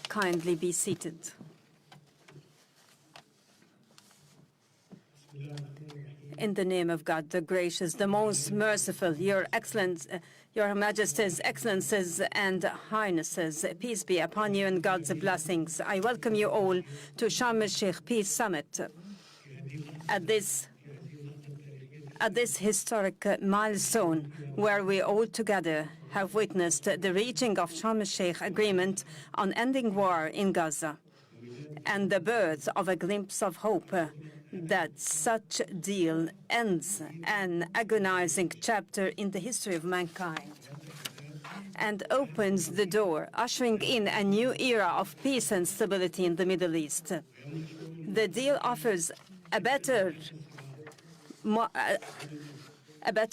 Kindly be seated. In the name of God, the gracious, the most merciful, Your Excellence, Your Majesties, Excellencies, and Highnesses, peace be upon you and God's blessings. I welcome you all to Sharm el-Sheikh Peace Summit. At this historic milestone, where we all together have witnessed the reaching of Sharm el-Sheikh agreement on ending war in Gaza, and the birth of a glimpse of hope that such deal ends an agonizing chapter in the history of mankind and opens the door, ushering in a new era of peace and stability in the Middle East. The deal offers a better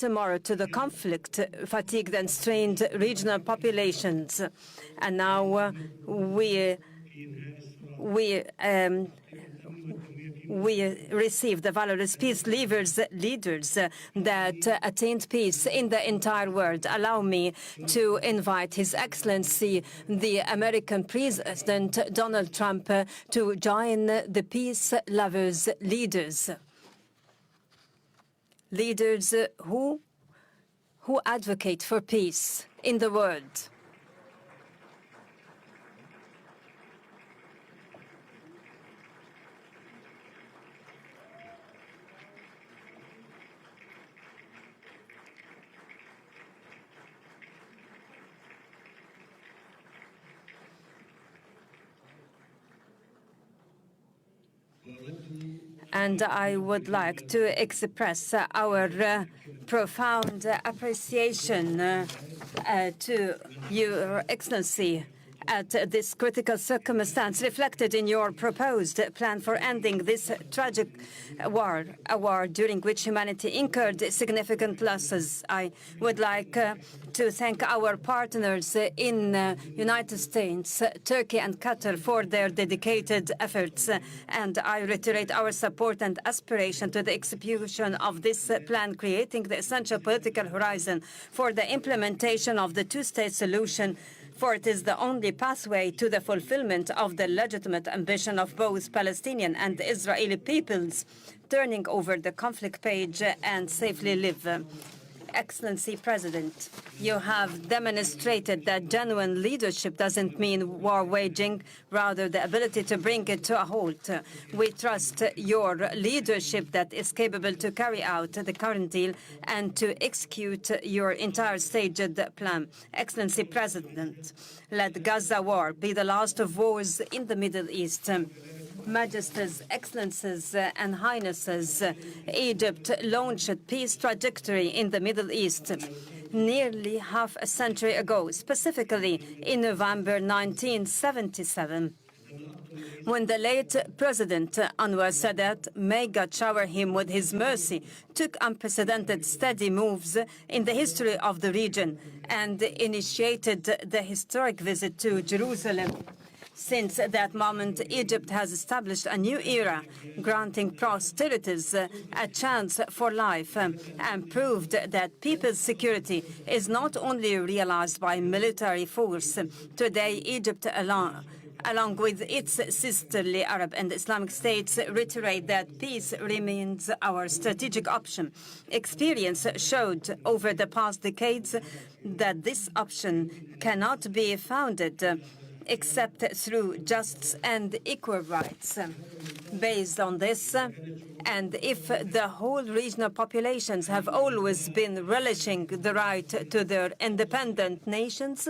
morrow to the conflict-fatigued and strained regional populations. And now we receive the valorous peace leaders that attained peace in the entire world. Allow me to invite His Excellency, the American President Donald Trump, to join the peace lovers leaders who advocate for peace in the world. And I would like to express our profound appreciation to Your Excellency at this critical circumstance reflected in your proposed plan for ending this tragic war, a war during which humanity incurred significant losses. I would like to thank our partners in United States, Turkey and Qatar for their dedicated efforts, and I reiterate our support and aspiration to the execution of this plan, creating the essential political horizon for the implementation of the two-state solution, for it is the only pathway to the fulfillment of the legitimate ambition of both Palestinian and Israeli peoples, turning over the conflict page and safely live. Excellency President, you have demonstrated that genuine leadership doesn't mean war waging, rather the ability to bring it to a halt. We trust your leadership that is capable to carry out the current deal and to execute your entire staged plan. Excellency President, let Gaza war be the last of wars in the Middle East. Majesties, Excellencies, and Highnesses, Egypt launched peace trajectory in the Middle East nearly half a century ago, specifically in November 1977, when the late President Anwar Sadat, may God shower him with his mercy, took unprecedented steady moves in the history of the region and initiated the historic visit to Jerusalem. Since that moment, Egypt has established a new era, granting posterities a chance for life, and proved that people's security is not only realized by military force. Today, Egypt along with its sisterly Arab and Islamic states, reiterate that peace remains our strategic option. Experience showed over the past decades that this option cannot be founded except through just and equal rights. Based on this, and if the whole regional populations have always been relishing the right to their independent nations,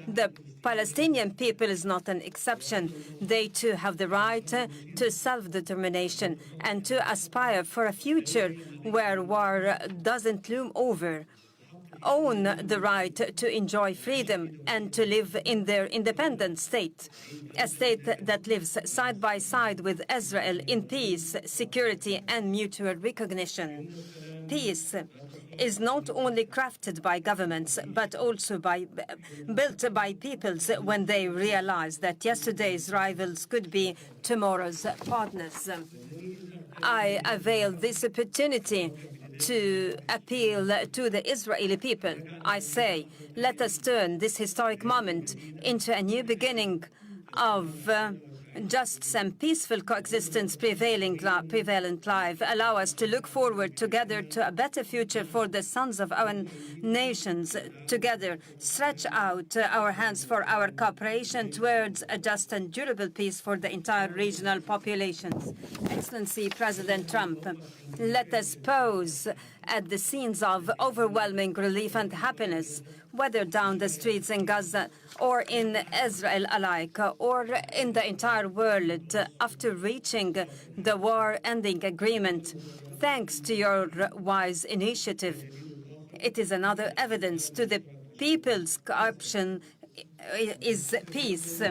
the Palestinian people is not an exception. They too have the right to self-determination and to aspire for a future where war doesn't loom over, own the right to enjoy freedom and to live in their independent state, a state that lives side by side with Israel in peace, security, and mutual recognition. Peace is not only crafted by governments, but also built by peoples when they realize that yesterday's rivals could be tomorrow's partners. I avail this opportunity to appeal to the Israeli people. I say, let us turn this historic moment into a new beginning of just and peaceful coexistence prevalent life. Allow us to look forward together to a better future for the sons of our nations. Together, stretch out our hands for our cooperation towards a just and durable peace for the entire regional populations. Excellency President Trump, let us pause at the scenes of overwhelming relief and happiness, whether down the streets in Gaza or in Israel alike, or in the entire world, after reaching the war-ending agreement. Thanks to your wise initiative, it is another evidence to the people's option is peace.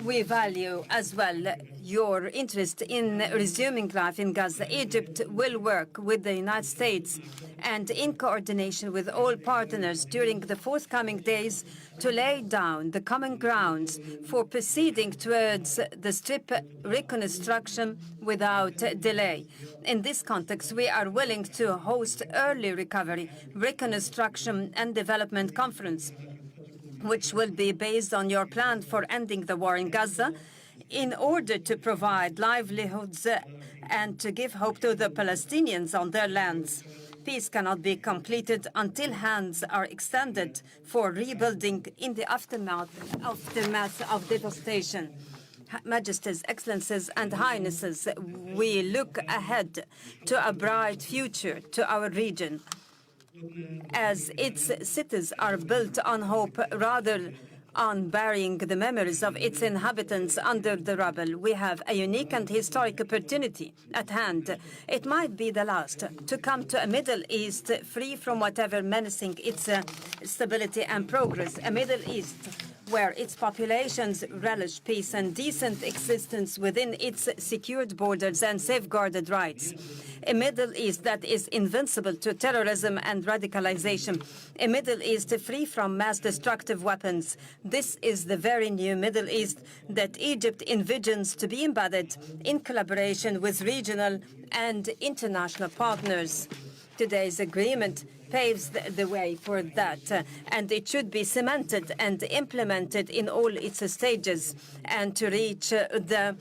We value as well your interest in resuming life in Gaza. Egypt will work with the United States and in coordination with all partners during the forthcoming days to lay down the common grounds for proceeding towards the Strip reconstruction without delay. In this context, we are willing to host early recovery, reconstruction and development conference, which will be based on your plan for ending the war in Gaza, in order to provide livelihoods and to give hope to the Palestinians on their lands. Peace cannot be completed until hands are extended for rebuilding in the aftermath of devastation. Majesties, Excellencies, and Highnesses, we look ahead to a bright future to our region, as its cities are built on hope rather on burying the memories of its inhabitants under the rubble. We have a unique and historic opportunity at hand. It might be the last to come to a Middle East free from whatever menacing its stability and progress. A Middle East where its populations relish peace and decent existence within its secured borders and safeguarded rights. A Middle East that is invincible to terrorism and radicalization. A Middle East free from mass destructive weapons. This is the very new Middle East that Egypt envisions to be embedded in collaboration with regional and international partners. Today's agreement paves the way for that, and it should be cemented and implemented in all its stages, and to reach the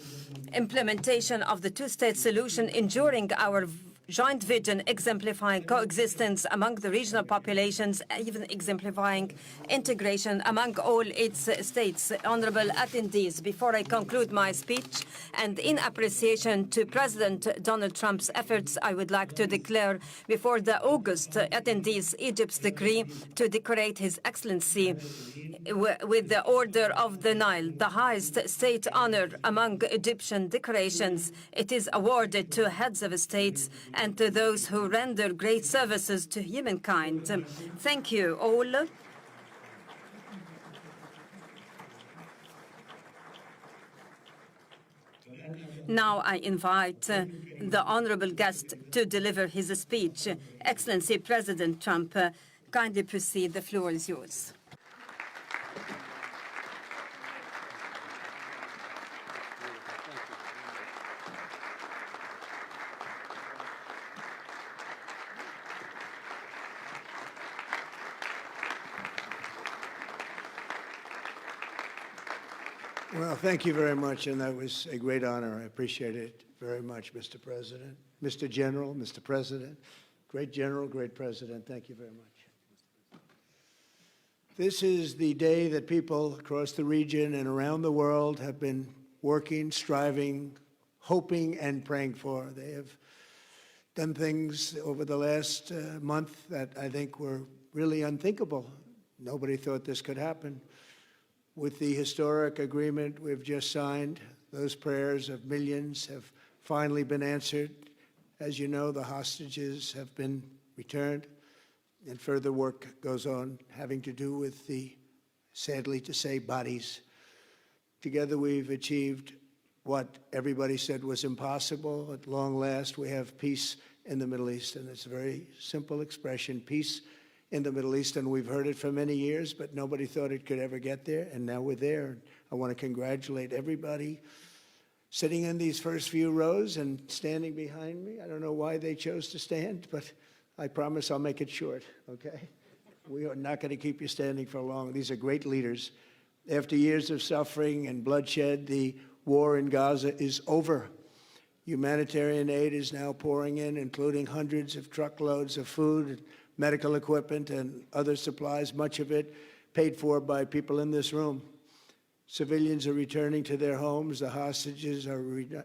implementation of the two-state solution, ensuring our joint vision, exemplifying coexistence among the regional populations, even exemplifying integration among all its states. Honorable attendees, before I conclude my speech, and in appreciation to President Donald Trump's efforts, I would like to declare before the August attendees Egypt's decree to decorate His Excellency with the Order of the Nile, the highest state honor among Egyptian decorations. It is awarded to heads of states and to those who render great services to humankind. Thank you all. Now I invite the honorable guest to deliver his speech. Excellency President Trump, kindly proceed. The floor is yours. Well, thank you very much, and that was a great honor. I appreciate it very much, Mr. President. Mr. General, Mr. President, great General, great President, thank you very much. This is the day that people across the region and around the world have been working, striving, hoping, and praying for. They have done things over the last month that I think were really unthinkable. Nobody thought this could happen. With the historic agreement we've just signed, those prayers of millions have finally been answered. As you know, the hostages have been returned, and further work goes on having to do with the, sadly to say, bodies. Together we've achieved what everybody said was impossible. At long last, we have peace in the Middle East, and it's a very simple expression, peace in the Middle East, and we've heard it for many years, but nobody thought it could ever get there, and now we're there. I want to congratulate everybody sitting in these first few rows and standing behind me. I don't know why they chose to stand, but I promise I'll make it short, okay? We are not going to keep you standing for long. These are great leaders. After years of suffering and bloodshed, the war in Gaza is over. Humanitarian aid is now pouring in, including hundreds of truckloads of food, medical equipment, and other supplies, much of it paid for by people in this room. Civilians are returning to their homes. The hostages are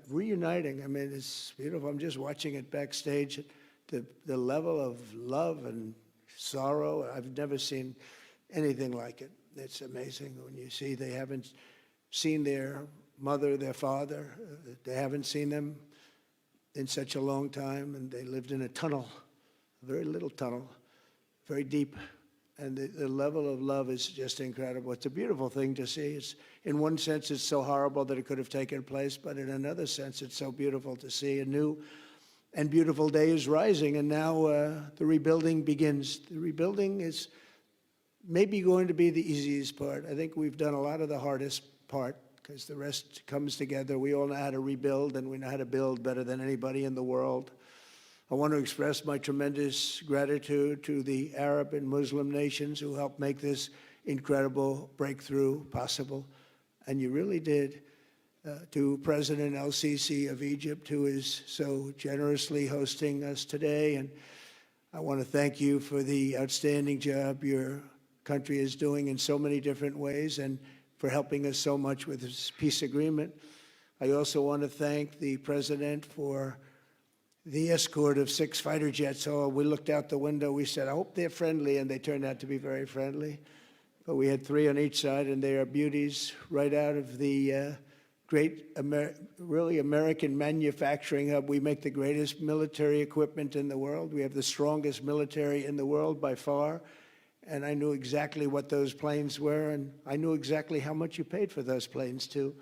reuniting. I mean, it's beautiful. I'm just watching it backstage. The level of love and sorrow, I've never seen anything like it. It's amazing when you see they haven't seen their mother, their father. They haven't seen them in such a long time, and they lived in a tunnel, a very little tunnel, very deep. And the level of love is just incredible. It's a beautiful thing to see. It's, in one sense, it's so horrible that it could have taken place, but in another sense, it's so beautiful to see. A new and beautiful day is rising, and now the rebuilding begins. The rebuilding is maybe going to be the easiest part. I think we've done a lot of the hardest part because the rest comes together. We all know how to rebuild, and we know how to build better than anybody in the world. I want to express my tremendous gratitude to the Arab and Muslim nations who helped make this incredible breakthrough possible. And you really did. To President El-Sisi of Egypt, who is so generously hosting us today. And I want to thank you for the outstanding job your country is doing in so many different ways and for helping us so much with this peace agreement. I also want to thank the President for the escort of 6 fighter jets. Oh, we looked out the window, we said, I hope they're friendly, and they turned out to be very friendly. But we had 3 on each side, and they are beauties right out of the great, really American manufacturing hub. We make the greatest military equipment in the world. We have the strongest military in the world by far. And I knew exactly what those planes were, and I knew exactly how much you paid for those planes, too.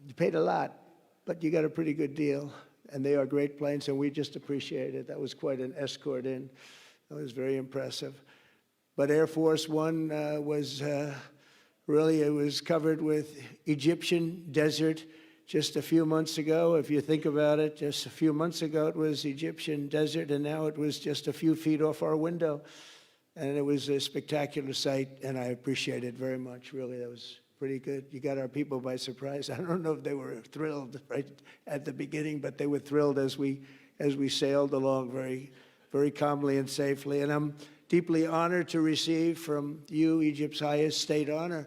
You paid a lot, but you got a pretty good deal. And they are great planes, and we just appreciate it. That was quite an escort in. That was very impressive. But Air Force One was really, it was covered with Egyptian desert just a few months ago. If you think about it, just a few months ago, it was Egyptian desert, and now it was just a few feet off our window. And it was a spectacular sight, and I appreciate it very much. Really, that was pretty good. You got our people by surprise. I don't know if they were thrilled right at the beginning, but they were thrilled as we sailed along very, very calmly and safely. And I'm deeply honored to receive from you, Egypt's highest state honor,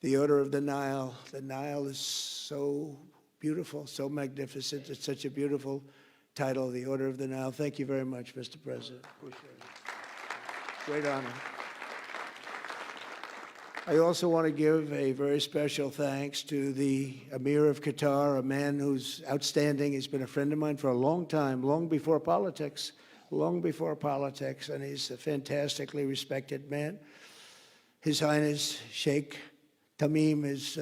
the Order of the Nile. The Nile is so beautiful, so magnificent. It's such a beautiful title, the Order of the Nile. Thank you very much, Mr. President. Appreciate it. Great honor. I also want to give a very special thanks to the Emir of Qatar, a man who's outstanding. He's been a friend of mine for a long time, long before politics, and he's a fantastically respected man. His Highness Sheikh Tamim is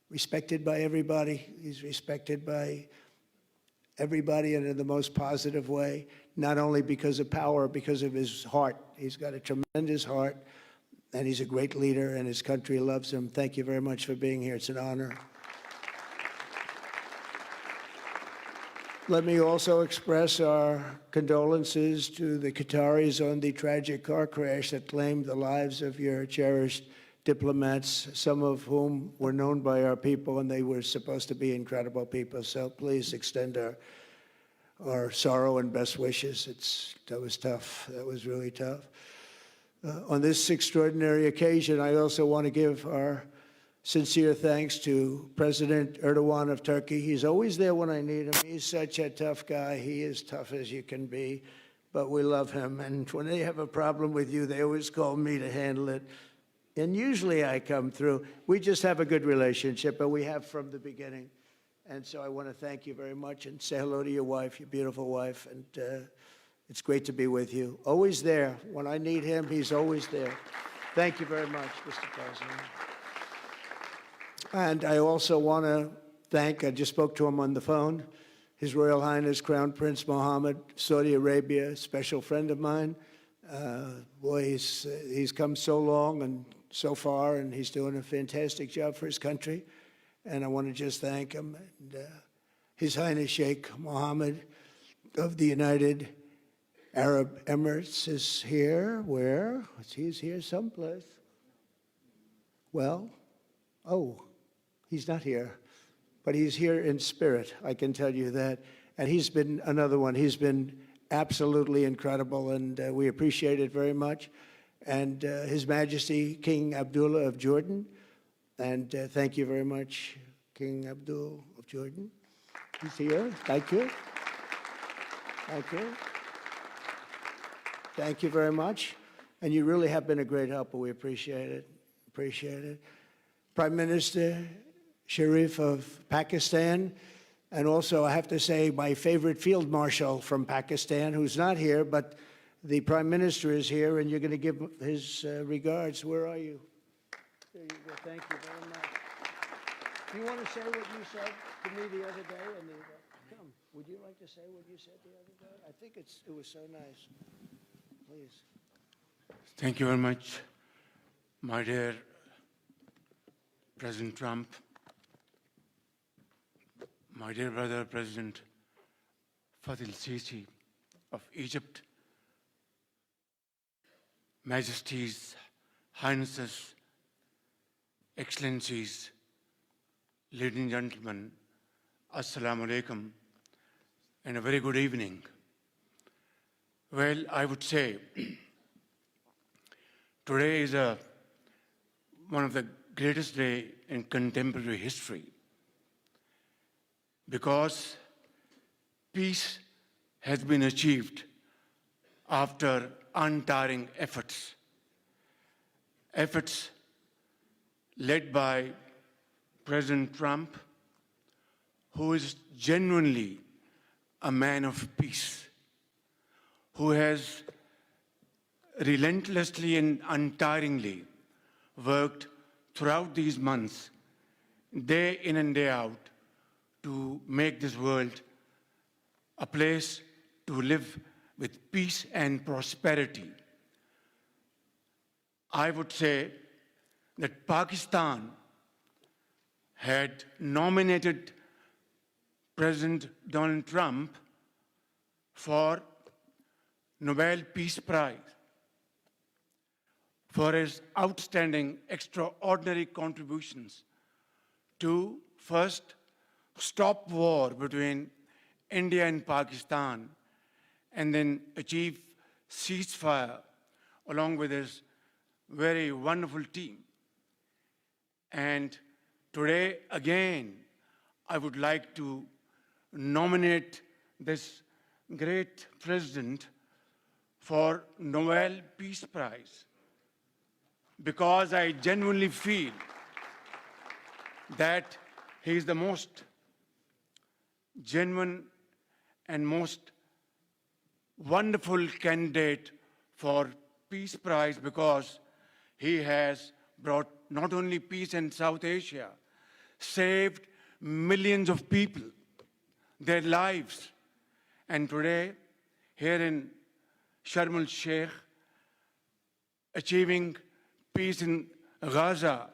respected by everybody. He's respected by everybody and in the most positive way, not only because of power, because of his heart. He's got a tremendous heart. And he's a great leader, and his country loves him. Thank you very much for being here. It's an honor. Let me also express our condolences to the Qataris on the tragic car crash that claimed the lives of your cherished diplomats, some of whom were known by our people, and they were supposed to be incredible people. So please extend our sorrow and best wishes. That was tough. That was really tough. On this extraordinary occasion, I also want to give our sincere thanks to President Erdogan of Turkey. He's always there when I need him. He's such a tough guy. He is tough as you can be, but we love him. And when they have a problem with you, they always call me to handle it. And usually I come through. We just have a good relationship, and we have from the beginning. And so I want to thank you very much and say hello to your wife, your beautiful wife. And it's great to be with you. Always there. When I need him, he's always there. Thank you very much, Mr. President. And I also want to thank, I just spoke to him on the phone, His Royal Highness Crown Prince Mohammed, Saudi Arabia, a special friend of mine. Boy, he's come so long and so far, and he's doing a fantastic job for his country. and I want to just thank him. And, His Highness Sheikh Mohammed of the United Arab Emirates is here. Where? He's here someplace. Well, oh, he's not here, but he's here in spirit, I can tell you that. And he's been another one. He's been absolutely incredible, and we appreciate it very much. And His Majesty King Abdullah of Jordan, and thank you very much, King Abdul of Jordan. He's here. Thank you. Thank you. Thank you very much. And you really have been a great helper. We appreciate it. Appreciate it. Prime Minister Sharif of Pakistan, and also I have to say my favorite field marshal from Pakistan, who's not here, but the Prime Minister is here, and you're going to give his regards. Where are you? There you go. Thank you very much. Do you want to say what you said to me the other day? Come, would you like to say what you said the other day? I think it was so nice. Please. Thank you very much, my dear President Trump, my dear brother, President Fath el-Sisi of Egypt, Majesties, Highnesses, Excellencies, ladies and gentlemen, Assalamu alaikum, and a very good evening. Well, I would say today is one of the greatest days in contemporary history, because peace has been achieved after untiring efforts led by President Trump, who is genuinely a man of peace, who has relentlessly and untiringly worked throughout these months, day in and day out, to make this world a place to live with peace and prosperity. I would say that Pakistan had nominated President Donald Trump for Nobel Peace Prize for his outstanding, extraordinary contributions to first stop war between India and Pakistan, and then achieve ceasefire along with his very wonderful team. And today, again, I would like to nominate this great president for Nobel Peace Prize, because I genuinely feel that he is the most genuine and most wonderful candidate for Peace Prize, because he has brought not only peace in South Asia, saved millions of people, their lives. And today, here in Sharm el-Sheikh, achieving peace in Gaza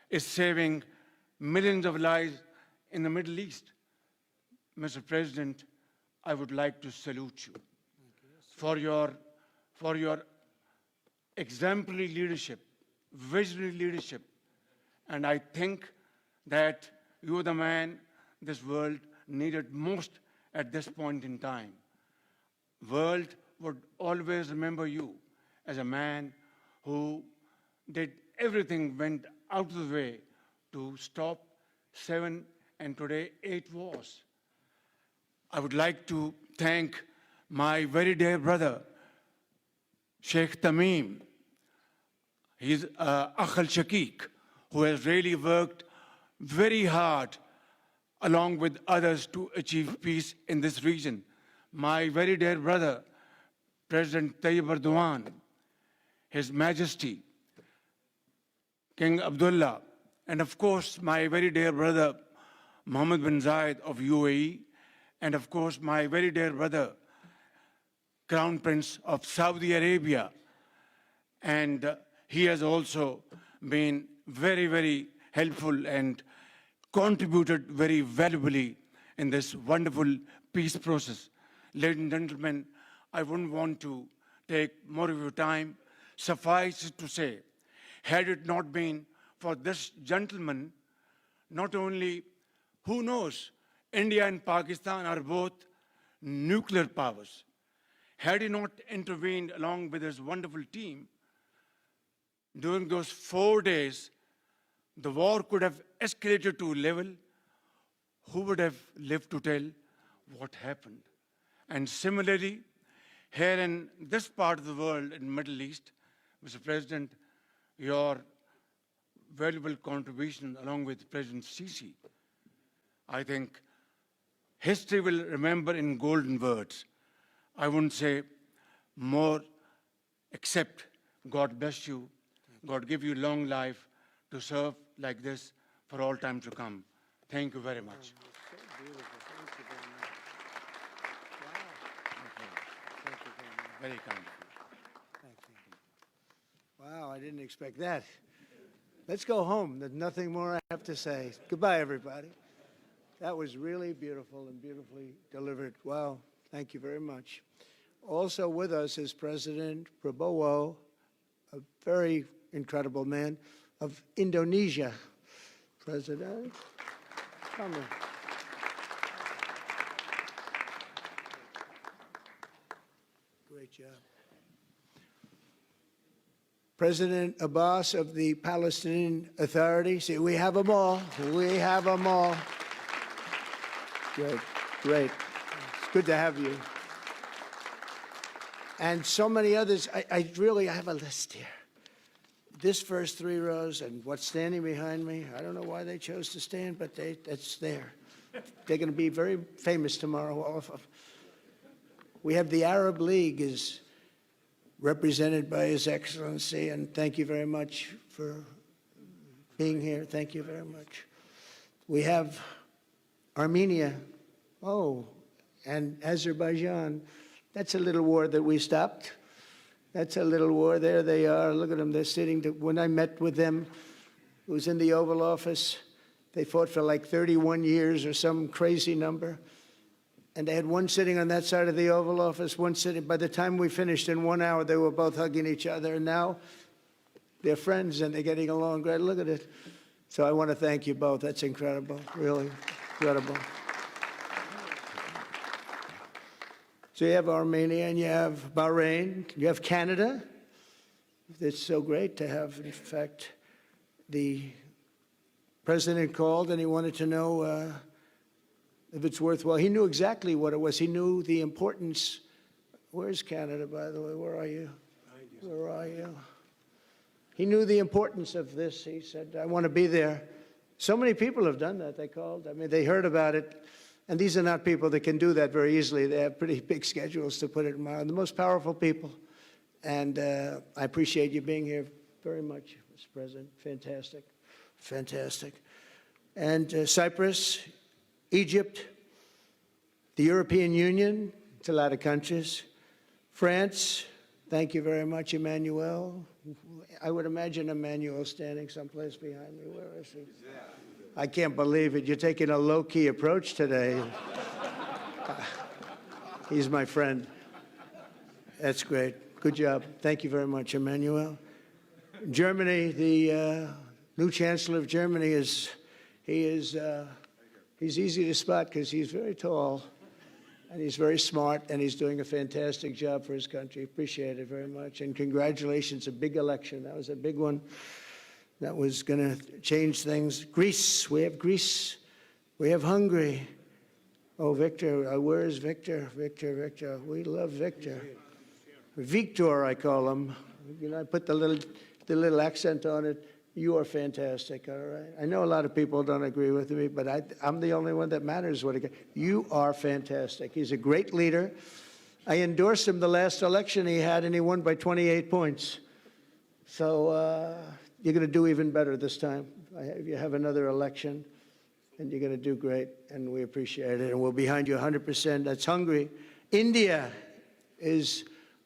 is saving millions of lives in the Middle East. Mr. President, I would like to salute you for your exemplary leadership, visionary leadership. And I think that you're the man this world needed most at this point in time. World would always remember you as a man who did everything, went out of the way to stop 7 and today 8 wars. I would like to thank my very dear brother, Sheikh Tamim. He's Akh al-Shaqiq, who has really worked very hard along with others to achieve peace in this region. My very dear brother, President Tayyip Erdogan, His Majesty, King Abdullah, and of course, my very dear brother, Mohammed bin Zayed of UAE, and of course, my very dear brother, Crown Prince of Saudi Arabia. And he has also been very, very helpful and contributed very valuably in this wonderful peace process. Ladies and gentlemen, I wouldn't want to take more of your time. Suffice it to say, had it not been for this gentleman, not only, who knows, India and Pakistan are both nuclear powers. Had he not intervened along with his wonderful team, during those 4 days, the war could have escalated to a level. Who would have lived to tell what happened? And similarly, here in this part of the world, in the Middle East, Mr. President, your valuable contribution along with President Sisi, I think history will remember in golden words. I wouldn't say more, except God bless you, God give you long life to serve like this for all time to come. Thank you very much. Very kind. Wow, I didn't expect that. Let's go home. There's nothing more I have to say. Goodbye, everybody. That was really beautiful and beautifully delivered. Wow, thank you very much. Also with us is President Prabowo, a very incredible man of Indonesia. President, come in. Great job. President Abbas of the Palestinian Authority. See, we have them all. We have them all. Great, great. It's good to have you. And so many others. I really have a list here. This first 3 rows and what's standing behind me, I don't know why they chose to stand, but that's there. They're going to be very famous tomorrow, all of them. We have the Arab League is represented by His Excellency, and thank you very much for being here. Thank you very much. We have Armenia, and Azerbaijan. That's a little war that we stopped. That's a little war. There they are. Look at them. They're sitting. When I met with them, it was in the Oval Office. They fought for like 31 years or some crazy number. And they had one sitting on that side of the Oval Office, one sitting. By the time we finished in 1 hour, they were both hugging each other. And now they're friends and they're getting along great. Look at it. So I want to thank you both. That's incredible. Really incredible. So you have Armenia and you have Bahrain, you have Canada. It's so great to have, in fact, the president called and he wanted to know if it's worthwhile. He knew exactly what it was. He knew the importance. Where's Canada, by the way? Where are you? Where are you? He knew the importance of this. He said, I want to be there. So many people have done that. They called. I mean, they heard about it. And these are not people that can do that very easily. They have pretty big schedules to put it in mind. The most powerful people. And I appreciate you being here very much, Mr. President. Fantastic. Fantastic. And Cyprus, Egypt, the European Union, it's a lot of countries. France, thank you very much, Emmanuel. I would imagine Emmanuel standing someplace behind me. Where is he? I can't believe it. You're taking a low-key approach today. He's my friend. That's great. Good job. Thank you very much, Emmanuel. Germany, the new Chancellor of Germany he's easy to spot because he's very tall and he's very smart and he's doing a fantastic job for his country. Appreciate it very much. And congratulations, a big election. That was a big one. That was going to change things. Greece, we have Greece. We have Hungary. Oh, Victor, where is Victor? Victor. We love Victor. Victor, I call him. You know, I put the little accent on it. You are fantastic, all right? I know a lot of people don't agree with me, but I'm the only one that matters. You are fantastic. He's a great leader. I endorsed him the last election he had, and he won by 28 points. So you're going to do even better this time. You have another election, and you're going to do great, and we appreciate it, and we're behind you 100%. That's Hungary. India is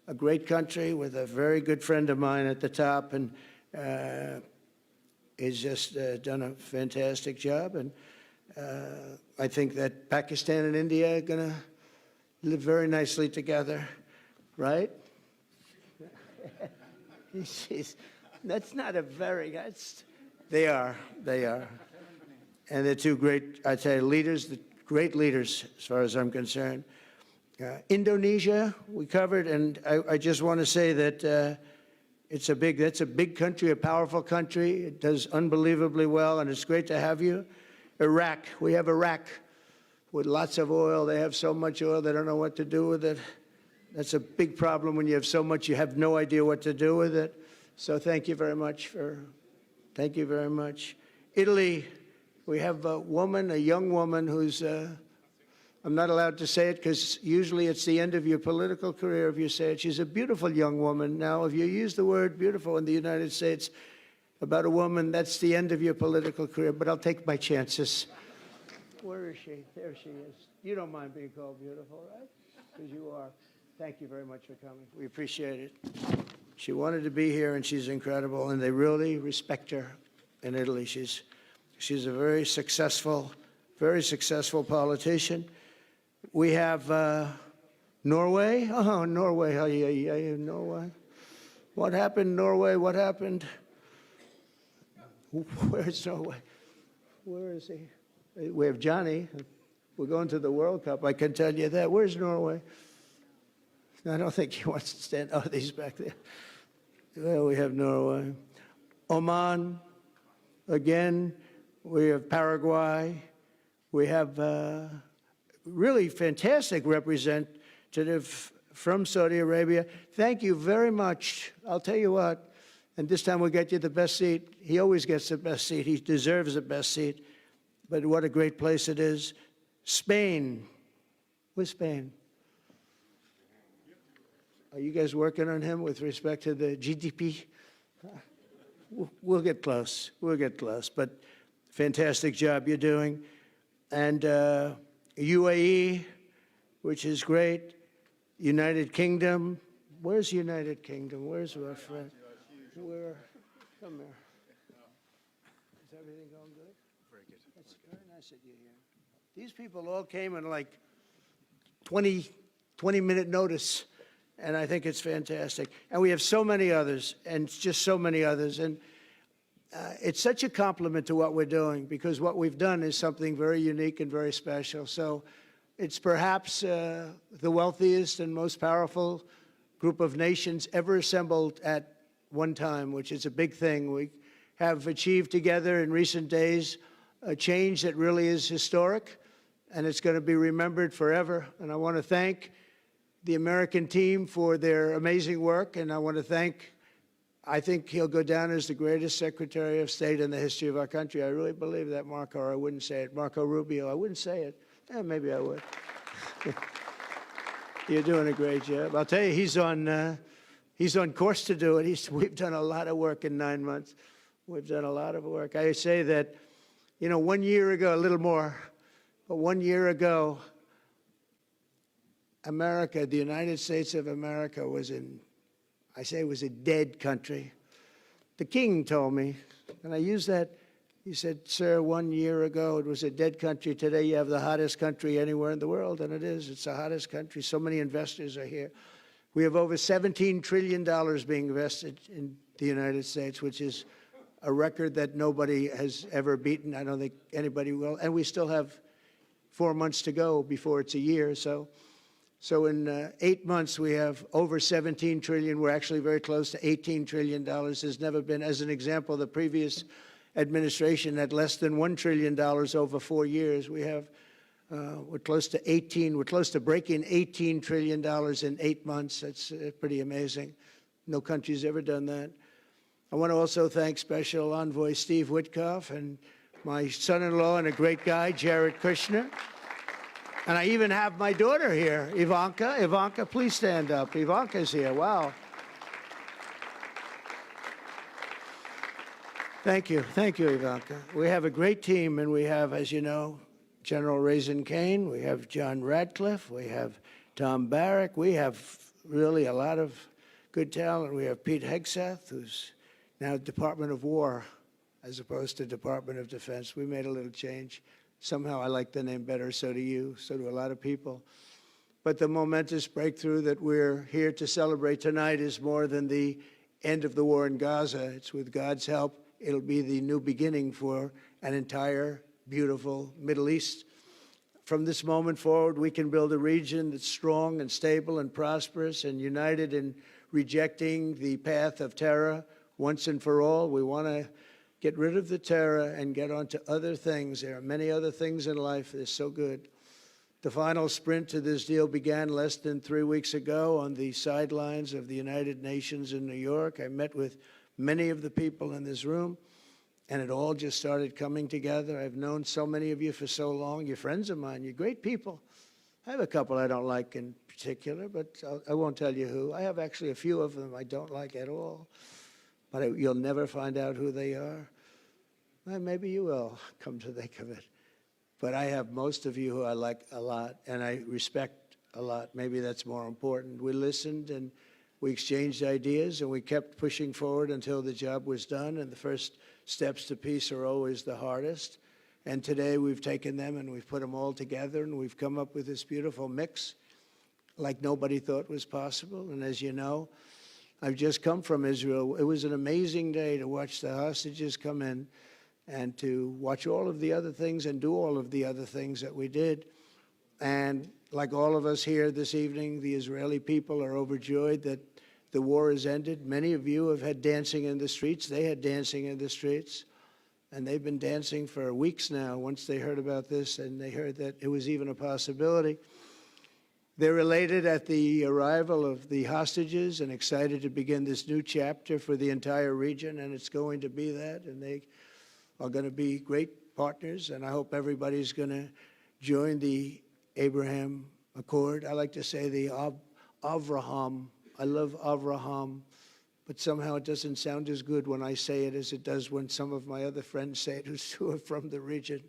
a great country with a very good friend of mine at the top, and he's just done a fantastic job. And I think that Pakistan and India are going to live very nicely together, right? That's not a very, they are. And they're two great, I'd say, leaders, great leaders as far as I'm concerned. Indonesia, we covered, and I just want to say that that's a big country, a powerful country. It does unbelievably well, and it's great to have you. Iraq, we have Iraq with lots of oil. They have so much oil, they don't know what to do with it. That's a big problem when you have so much, you have no idea what to do with it. So thank you very much thank you very much. Italy, we have a young woman who's, I'm not allowed to say it because usually it's the end of your political career if you say it. She's a beautiful young woman. Now, if you use the word beautiful in the United States about a woman, that's the end of your political career, but I'll take my chances. Where is she? There she is. You don't mind being called beautiful, right? Because you are. Thank you very much for coming. We appreciate it. She wanted to be here, and she's incredible, and they really respect her in Italy. She's a very successful politician. We have Norway. Oh, Norway. Norway. What happened, Norway? What happened? Where's Norway? Where is he? We have Johnny. We're going to the World Cup. I can tell you that. Where's Norway? I don't think he wants to stand. Oh, he's back there. Well, we have Norway. Oman. Again, we have Paraguay. We have really fantastic representative from Saudi Arabia. Thank you very much. I'll tell you what, and this time we'll get you the best seat. He always gets the best seat. He deserves the best seat. But what a great place it is. Spain. Where's Spain? Are you guys working on him with respect to the GDP? We'll get close. We'll get close. But fantastic job you're doing. And UAE, which is great. United Kingdom. Where's United Kingdom? Where's our friend? Where? Come here. Is everything going good? Very good. That's very nice that you're here. These people all came in like 20-minute notice, and I think it's fantastic. And we have so many others, and just so many others. And it's such a compliment to what we're doing, because what we've done is something very unique and very special. So it's perhaps the wealthiest and most powerful group of nations ever assembled at one time, which is a big thing. We have achieved together in recent days a change that really is historic, and it's going to be remembered forever. And I want to thank the American team for their amazing work, and I want to thank, I think he'll go down as the greatest Secretary of State in the history of our country. I really believe that, Marco, or I wouldn't say it. Marco Rubio, I wouldn't say it. Maybe I would. You're doing a great job. I'll tell you, he's on course to do it. We've done a lot of work in 9 months. We've done a lot of work. I say that, 1 year ago, a little more, but 1 year ago, America, the United States of America was it was a dead country. The king told me, and I use that, he said, sir, 1 year ago it was a dead country. Today you have the hottest country anywhere in the world, and it is. It's the hottest country. So many investors are here. We have over $17 trillion being invested in the United States, which is a record that nobody has ever beaten. I don't think anybody will. And we still have 4 months to go before it's a year. So in 8 months, we have over 17 trillion. We're actually very close to $18 trillion. There's never been, as an example, the previous administration had less than $1 trillion over 4 years. We have, we're close to breaking $18 trillion in 8 months. That's pretty amazing. No country's ever done that. I want to also thank Special Envoy Steve Witkoff and my son-in-law and a great guy, Jared Kushner. And I even have my daughter here, Ivanka. Ivanka, please stand up. Ivanka's here. Wow. Thank you. Thank you, Ivanka. We have a great team, and we have, as you know, General Raisin Kane. We have John Radcliffe. We have Tom Barrack. We have really a lot of good talent. We have Pete Hegseth, who's now Department of War as opposed to Department of Defense. We made a little change. Somehow I like the name better, so do you, so do a lot of people. But the momentous breakthrough that we're here to celebrate tonight is more than the end of the war in Gaza. It's with God's help, it'll be the new beginning for an entire beautiful Middle East. From this moment forward, we can build a region that's strong and stable and prosperous and united in rejecting the path of terror once and for all. We want to get rid of the terror and get on to other things. There are many other things in life that are so good. The final sprint to this deal began less than 3 weeks ago on the sidelines of the United Nations in New York. I met with many of the people in this room, and it all just started coming together. I've known so many of you for so long. You're friends of mine. You're great people. I have a couple I don't like in particular, but I won't tell you who. I have actually a few of them I don't like at all, but you'll never find out who they are. Well, maybe you will, come to think of it. But I have most of you who I like a lot and I respect a lot. Maybe that's more important. We listened and we exchanged ideas and we kept pushing forward until the job was done. And the first steps to peace are always the hardest. And today we've taken them and we've put them all together and we've come up with this beautiful mix like nobody thought was possible. And as you know, I've just come from Israel. It was an amazing day to watch the hostages come in and to watch all of the other things and do all of the other things that we did. And like all of us here this evening, the Israeli people are overjoyed that the war has ended. Many of you have had dancing in the streets. They had dancing in the streets. And they've been dancing for weeks now once they heard about this and they heard that it was even a possibility. They're elated at the arrival of the hostages and excited to begin this new chapter for the entire region, and it's going to be that. And they are going to be great partners, and I hope everybody's going to join the Abraham Accord. I like to say the Avraham. I love Avraham, but somehow it doesn't sound as good when I say it as it does when some of my other friends say it who are from the region.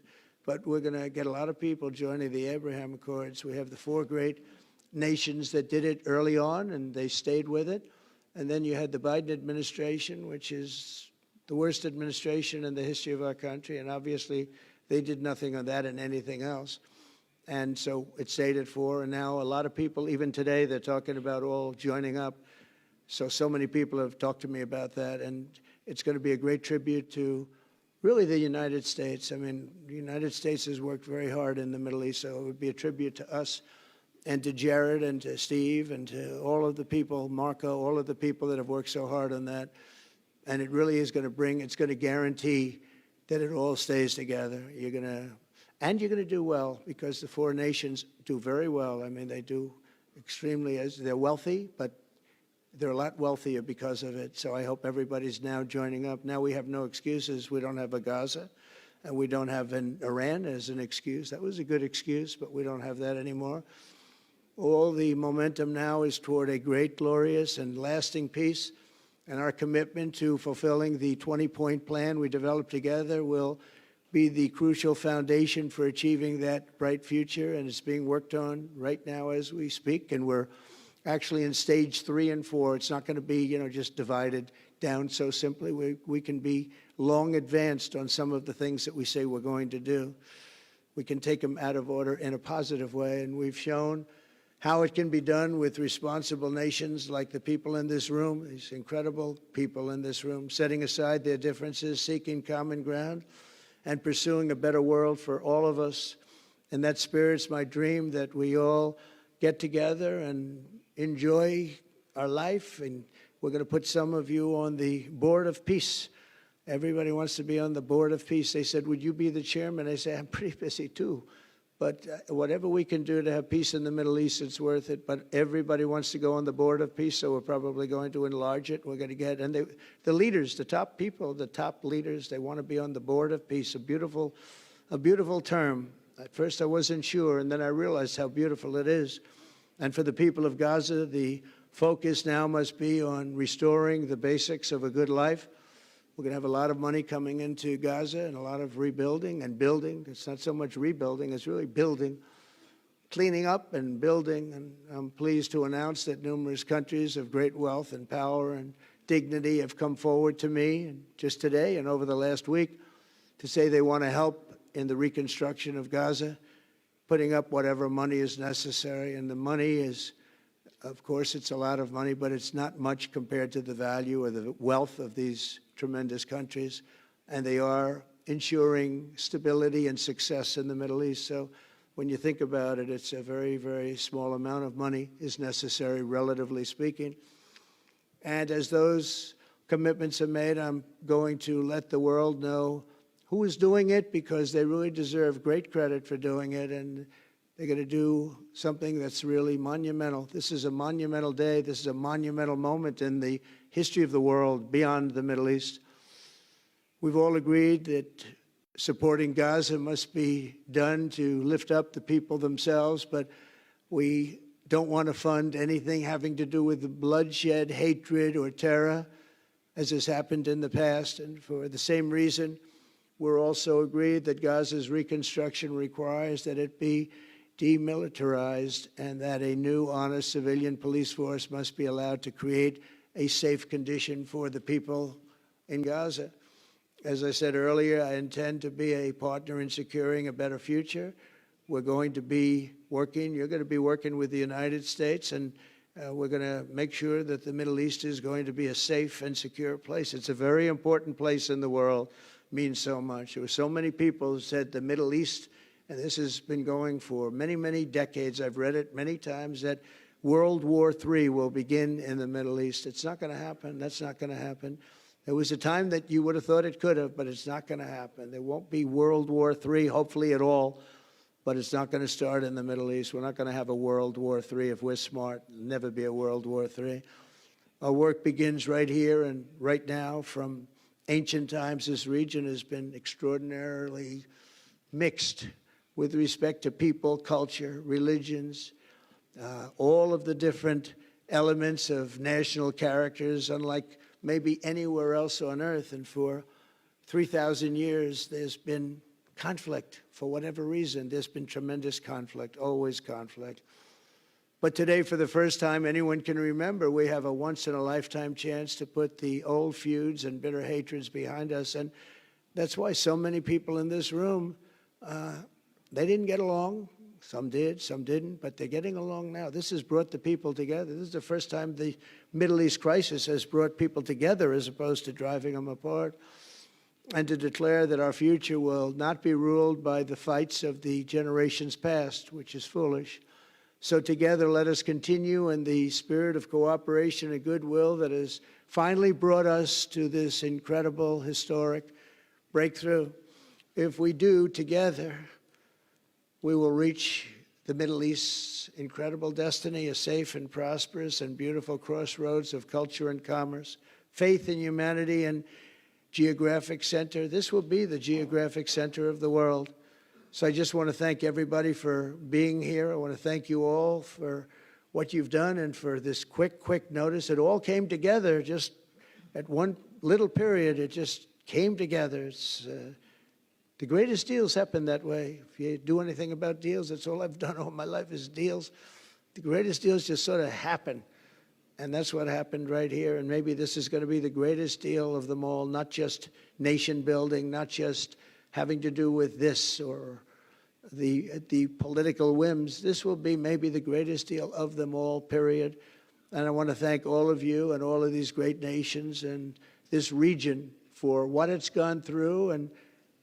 But we're going to get a lot of people joining the Abraham Accords. We have the 4 great nations that did it early on, and they stayed with it. And then you had the Biden administration, which is the worst administration in the history of our country, and obviously they did nothing on that and anything else. And so it stayed at 4, and now a lot of people, even today, they're talking about all joining up. So many people have talked to me about that, and it's going to be a great tribute to really the United States. I mean, the United States has worked very hard in the Middle East, so it would be a tribute to us and to Jared and to Steve and to all of the people, Marco, all of the people that have worked so hard on that. And it really is going to it's going to guarantee that it all stays together. You're going to do well because the 4 nations do very well. I mean, they do extremely, they're wealthy, but they're a lot wealthier because of it. So I hope everybody's now joining up. Now we have no excuses. We don't have a Gaza, and we don't have an Iran as an excuse. That was a good excuse, but we don't have that anymore. All the momentum now is toward a great, glorious, and lasting peace. And our commitment to fulfilling the 20-point plan we developed together will be the crucial foundation for achieving that bright future. And it's being worked on right now as we speak. And we're actually in stage 3 and 4. It's not going to be, just divided down so simply. We can be long advanced on some of the things that we say we're going to do. We can take them out of order in a positive way. And we've shown how it can be done with responsible nations like the people in this room, these incredible people in this room, setting aside their differences, seeking common ground, and pursuing a better world for all of us. In that spirit, it's my dream that we all get together and enjoy our life. And we're going to put some of you on the Board of Peace. Everybody wants to be on the Board of Peace. They said, would you be the chairman? I say, I'm pretty busy too. But whatever we can do to have peace in the Middle East, it's worth it. But everybody wants to go on the Board of Peace, so we're probably going to enlarge it. We're going to get, and the leaders, the top people, the top leaders, they want to be on the Board of Peace. A beautiful term. At first I wasn't sure, and then I realized how beautiful it is. And for the people of Gaza, the focus now must be on restoring the basics of a good life. We're going to have a lot of money coming into Gaza and a lot of rebuilding and building. It's not so much rebuilding, it's really building, cleaning up and building. And I'm pleased to announce that numerous countries of great wealth and power and dignity have come forward to me just today and over the last week to say they want to help in the reconstruction of Gaza, putting up whatever money is necessary. And the money is, of course, it's a lot of money, but it's not much compared to the value or the wealth of these tremendous countries. And they are ensuring stability and success in the Middle East. So when you think about it, it's a very, very small amount of money is necessary, relatively speaking. And as those commitments are made, I'm going to let the world know who is doing it, because they really deserve great credit for doing it. And they're going to do something that's really monumental. This is a monumental day. This is a monumental moment in the history of the world beyond the Middle East. We've all agreed that supporting Gaza must be done to lift up the people themselves, but we don't want to fund anything having to do with bloodshed, hatred, or terror, as has happened in the past. And for the same reason, we're also agreed that Gaza's reconstruction requires that it be demilitarized and that a new, honest civilian police force must be allowed to create a safe condition for the people in Gaza. As I said earlier, I intend to be a partner in securing a better future. We're going to be working, you're going to be working with the United States, and we're going to make sure that the Middle East is going to be a safe and secure place. It's a very important place in the world, means so much. There were so many people who said the Middle East, and this has been going for many, many decades. I've read it many times, that World War III will begin in the Middle East. It's not going to happen. That's not going to happen. There was a time that you would have thought it could have, but it's not going to happen. There won't be World War III, hopefully at all, but it's not going to start in the Middle East. We're not going to have a World War III if we're smart. There'll never be a World War III. Our work begins right here and right now. From ancient times, this region has been extraordinarily mixed with respect to people, culture, religions, all of the different elements of national characters, unlike maybe anywhere else on earth. And for 3,000 years, there's been conflict. For whatever reason, there's been tremendous conflict, always conflict. But today, for the first time anyone can remember, we have a once-in-a-lifetime chance to put the old feuds and bitter hatreds behind us. And that's why so many people in this room, they didn't get along. Some did, some didn't, but they're getting along now. This has brought the people together. This is the first time the Middle East crisis has brought people together as opposed to driving them apart. And to declare that our future will not be ruled by the fights of the generations past, which is foolish. So together, let us continue in the spirit of cooperation and goodwill that has finally brought us to this incredible, historic breakthrough. If we do together, we will reach the Middle East's incredible destiny, a safe and prosperous and beautiful crossroads of culture and commerce, faith in humanity and geographic center. This will be the geographic center of the world. So I just want to thank everybody for being here. I want to thank you all for what you've done and for this quick notice. It all came together just at one little period. It just came together. It's the greatest deals happen that way. If you do anything about deals, that's all I've done all my life is deals. The greatest deals just sort of happen. And that's what happened right here. And maybe this is going to be the greatest deal of them all, not just nation building, not just having to do with this or the political whims. This will be maybe the greatest deal of them all, period. And I want to thank all of you and all of these great nations and this region for what it's gone through and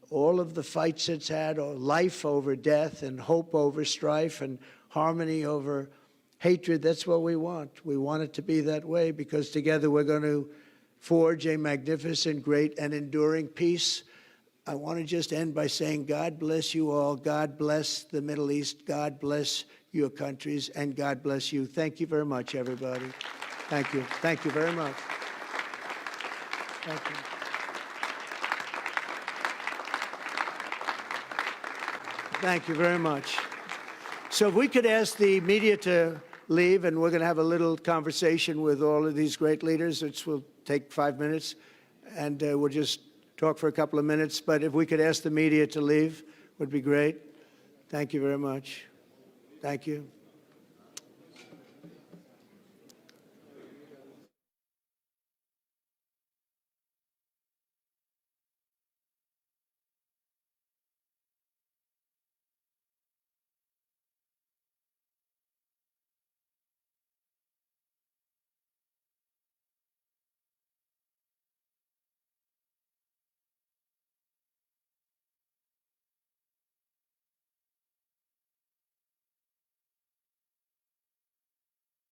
all of the fights it's had, or life over death and hope over strife and harmony over hatred. That's what we want. We want it to be that way because together we're going to forge a magnificent, great, and enduring peace. I want to just end by saying God bless you all. God bless the Middle East. God bless your countries, and God bless you. Thank you very much, everybody. Thank you. Thank you very much. Thank you. Thank you very much. So if we could ask the media to leave, and we're going to have a little conversation with all of these great leaders, which will take 5 minutes, and we'll just talk for a couple of minutes. But if we could ask the media to leave, would be great. Thank you very much. Thank you.